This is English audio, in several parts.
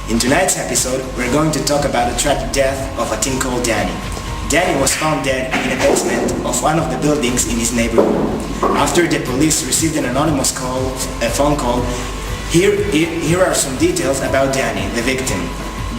In tonight's episode, we're going to talk about the tragic death of a teen called Danny. Danny was found dead in a basement of one of the buildings in his neighborhood. After the police received an anonymous phone call, here are some details about Danny, the victim.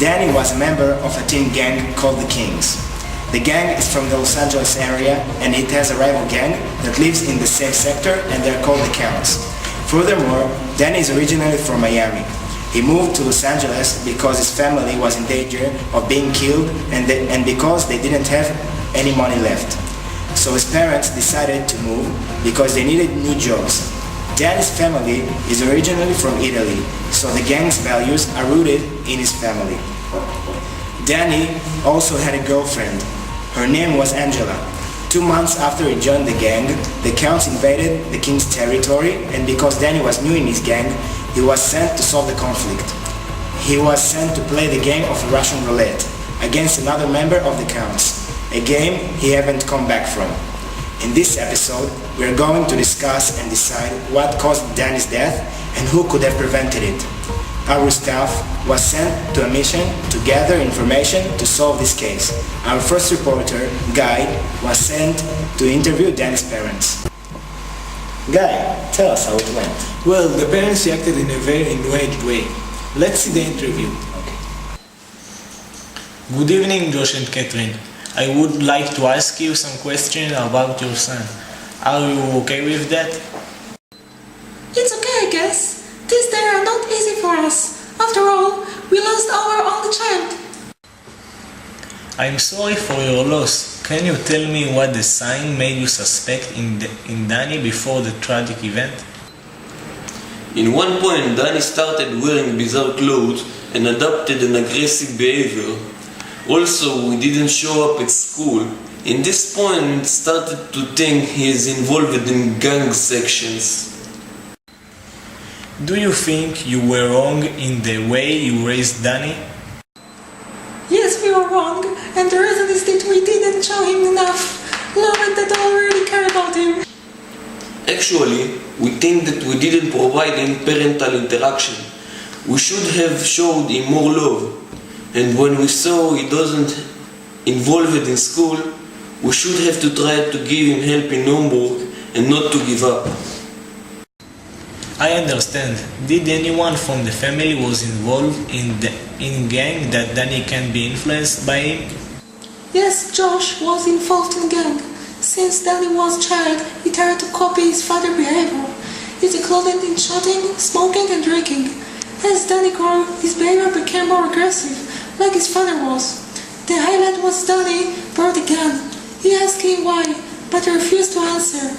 Danny was a member of a teen gang called the Kings. The gang is from the Los Angeles area and it has a rival gang that lives in the same sector and they're called the Counts. Furthermore, Danny is originally from Miami. He moved to Los Angeles because his family was in danger of being killed and because they didn't have any money left. So his parents decided to move because they needed new jobs. Danny's family is originally from Italy, so the gang's values are rooted in his family. Danny also had a girlfriend. Her name was Angela. 2 months after he joined the gang, the Counts invaded the King's territory, and because Danny was new in his gang, he was sent to solve the conflict. He was sent to play the game of Russian roulette against another member of the Counts, a game he haven't come back from. In this episode, we are going to discuss and decide what caused Danny's death and who could have prevented it. Our staff was sent to a mission to gather information to solve this case. Our first reporter, Guy, was sent to interview Danny's parents. Guy, tell us how it went. Well, the parents reacted in a very enraged way. Let's see the interview. Okay. Good evening, Josh and Catherine. I would like to ask you some questions about your son. Are you okay with that? It's okay, I guess. These days are not easy for us. After all, we lost our only child. I'm sorry for your loss. Can you tell me what the sign made you suspect in Danny before the tragic event? In one point, Danny started wearing bizarre clothes and adopted an aggressive behavior. Also, he didn't show up at school. In this point, started to think he is involved in gang sections. Do you think you were wrong in the way you raised Danny? Yes, we were wrong, and the reason is that we didn't show him enough love and that all really care about him. Actually, we think that we didn't provide him parental interaction. We should have showed him more love. And when we saw he doesn't involved in school, we should have to try to give him help in homework and not to give up. I understand. Did anyone from the family was involved in gang that Danny can be influenced by him? Yes, Josh was involved in gang. Since Danny was a child, he tried to copy his father's behavior. It included in shooting, smoking and drinking. As Danny grew, his behavior became more aggressive, like his father was. The highlight was Danny brought a gun. He asked him why, but he refused to answer.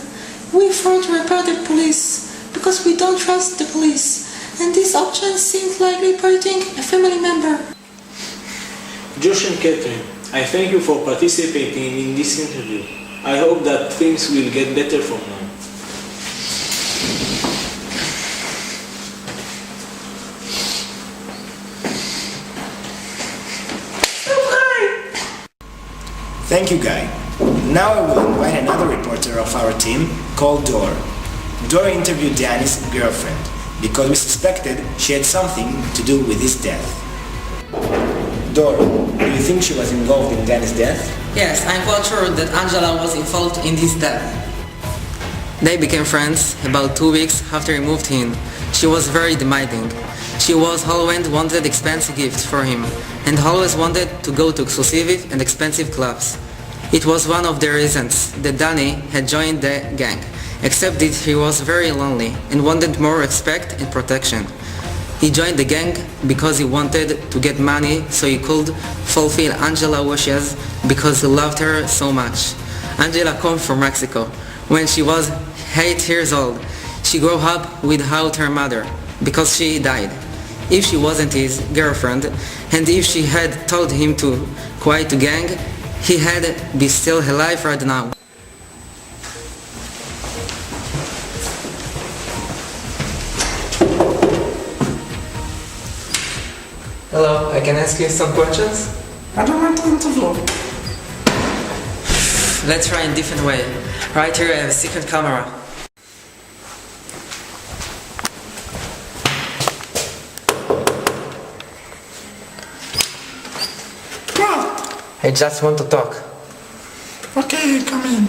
We thought to report the police, because we don't trust the police, and this option seemed likely hurting a family member. Josh and Catherine, I thank you for participating in this interview. I hope that things will get better from now. Thank you, Guy. Now I will invite another reporter of our team called Dor. Dor interviewed Danny's girlfriend because we suspected she had something to do with his death. Dor, do you think she was involved in Danny's death? Yes, I'm quite sure that Angela was involved in his death. They became friends about 2 weeks after he moved in. She was very demanding. She was always wanted expensive gifts for him and always wanted to go to exclusive and expensive clubs. It was one of the reasons that Danny had joined the gang, except that he was very lonely and wanted more respect and protection. He joined the gang because he wanted to get money so he could fulfill Angela's wishes because he loved her so much. Angela comes from Mexico. When she was 8 years old, she grew up without her mother because she died. If she wasn't his girlfriend, and if she had told him to quit the gang, he had be still alive right now. Hello, I can ask you some questions? I don't want to interview. Let's try in a different way. Right here I have a secret camera. I just want to talk. Okay, come in.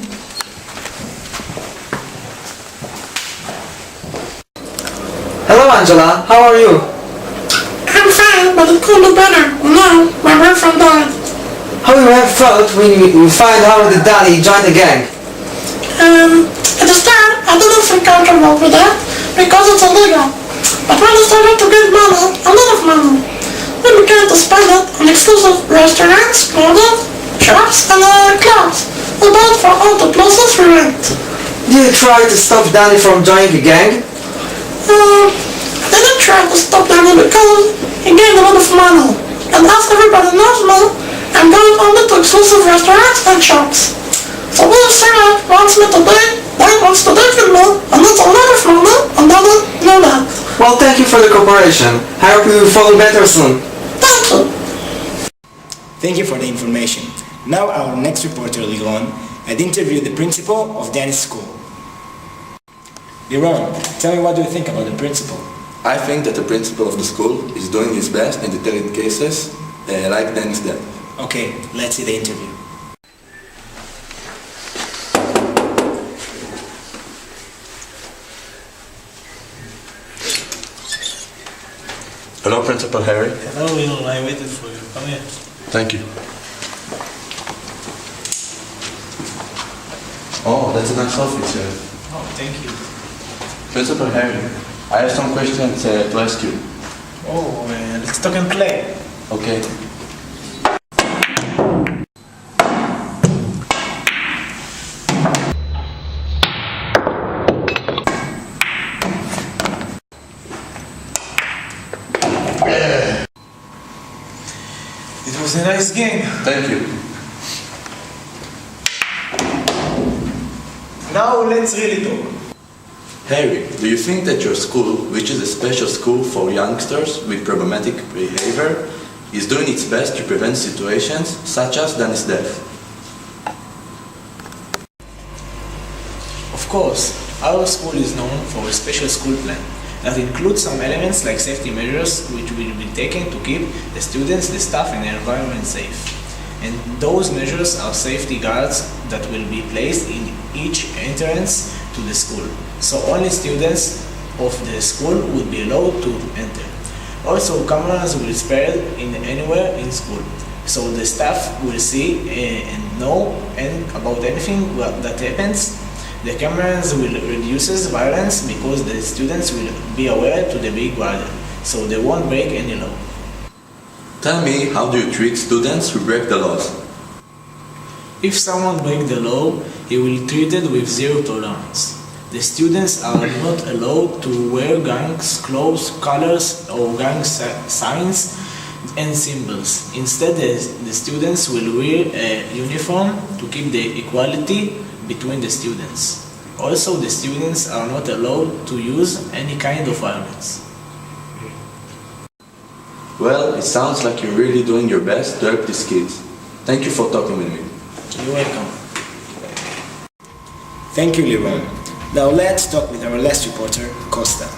Hello, Angela. How are you? I'm fine, but it could be better. Now, my boyfriend died. How you have felt when you find out that Danny joined the gang? At the start, I didn't feel comfortable with that because it's illegal. But when I started to get money, a lot of money, we began to spend it on exclusive restaurants, clothing, shops, and clubs. We bought for all the places we went. Did you try to stop Danny from joining the gang? I didn't try to stop Danny because he gained a lot of money. And as everybody knows me, I'm going only to exclusive restaurants and shops. So when Sarah wants me to date, Dan wants to date with me, and it's a lot of money, and Danny knew that. Well, thank you for the cooperation. I hope you will fall better soon. Thank you. Thank you for the information. Now our next reporter, Liron, had interviewed the principal of Danny's school. Liron, tell me, what do you think about the principal? I think that the principal of the school is doing his best in deterring cases like Danny's death. Okay, let's see the interview. Hello, Principal Harry. Hello, Will. I waited for you. Come here. Thank you. Oh, that's a nice outfit, sir. Oh, thank you. Principal Harry, I have some questions to ask you. Oh, let's talk and play. Okay. It was a nice game. Thank you. Now let's really talk. Harry, do you think that your school, which is a special school for youngsters with problematic behavior, is doing its best to prevent situations such as Danny's death? Of course, our school is known for a special school plan that includes some elements like safety measures which will be taken to keep the students, the staff and the environment safe. And those measures are safety guards that will be placed in each entrance to the school. So only students of the school would be allowed to enter. Also, cameras will spread in anywhere in school. So the staff will see and know about anything that happens. The cameras will reduce violence because the students will be aware to the big guardian, so they won't break any law. Tell me, how do you treat students who break the laws? If someone breaks the law, he will be treated with zero tolerance. The students are not allowed to wear gangs clothes, colors, or gang signs and symbols. Instead, the students will wear a uniform to keep the equality between the students. Also, the students are not allowed to use any kind of violence. Well, it sounds like you're really doing your best to help these kids. Thank you for talking with me. You're welcome. Thank you, Liron. Now let's talk with our last reporter, Costa.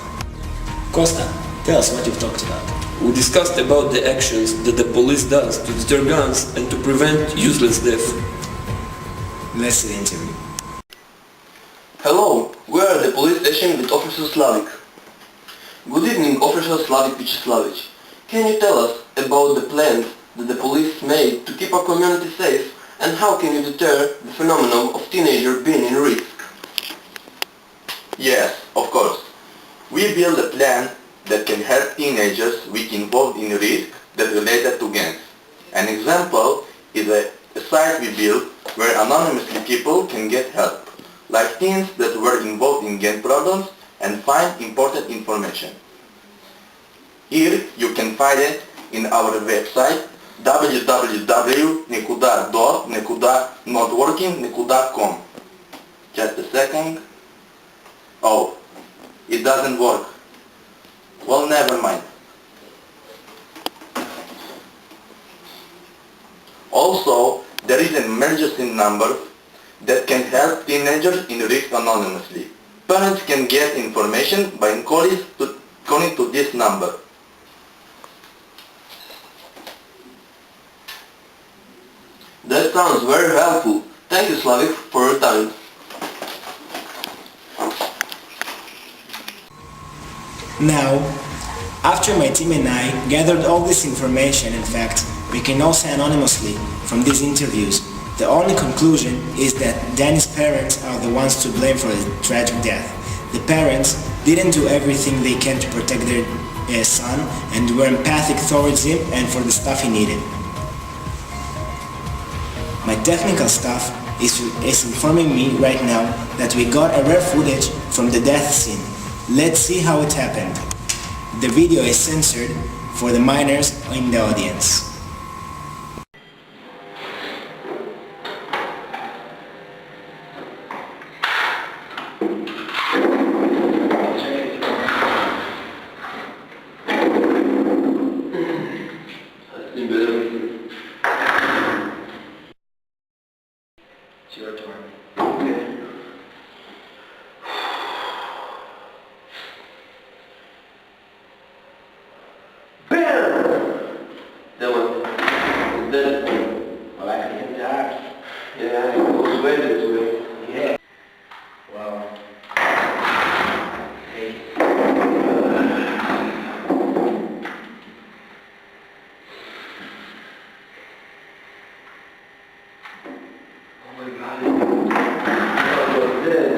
Costa, tell us what you've talked about. We discussed about the actions that the police does to deter guns and to prevent useless death. Let's see the interview. Hello, we are at the police station with Officer Slavik. Good evening, Officer Slavik Vyacheslavic. Can you tell us about the plans that the police made to keep our community safe, and how can you deter the phenomenon of teenagers being in risk? Yes, of course. We build a plan that can help teenagers which involved in risk that related to gangs. An example is a site we built where anonymously people can get help, like teens that were involved in gang problems and find important information. Here you can find it in our website www.notworking.com. Just a second. Oh, it doesn't work. Well, never mind. Also, there is an emergency number that can help teenagers in risk anonymously. Parents can get information by calling to this number. That sounds very helpful. Thank you, Slavik, for your time. Now, after my team and I gathered all this information and facts, we can all say anonymously from these interviews, the only conclusion is that Danny's parents are the ones to blame for his tragic death. The parents didn't do everything they can to protect their son and were empathic towards him and for the stuff he needed. My technical staff is informing me right now that we got a rare footage from the death scene. Let's see how it happened. The video is censored for the minors in the audience. It's your turn. That one. And then, I like it in the heart. Yeah, it goes way this way. Yeah. Wow. Hey. Oh my God. Oh, dead.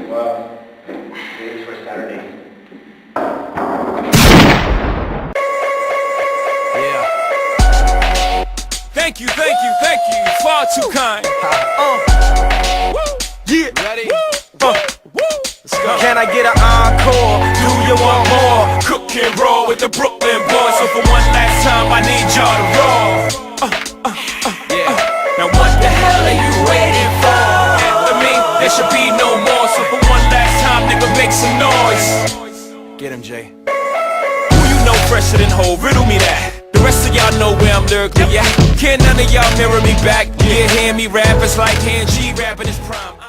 Wow. Thanks for Saturday. Yeah. Thank you, far too kind. Yeah. Ready? Let's go. Can I get an encore? Do you want more? Cook and roll with the Brooklyn boys. So for one last time, I need y'all to roll. Now what the hell are you waiting for? After me, there should be no more. So for one last time, nigga, make some noise. Get him, Jay. Who you know fresher than Ho? Riddle me that. The rest of y'all know where I'm lyrically at. Can none of y'all mirror me back? Yeah, hear me rap, it's like hand G rapping his prime.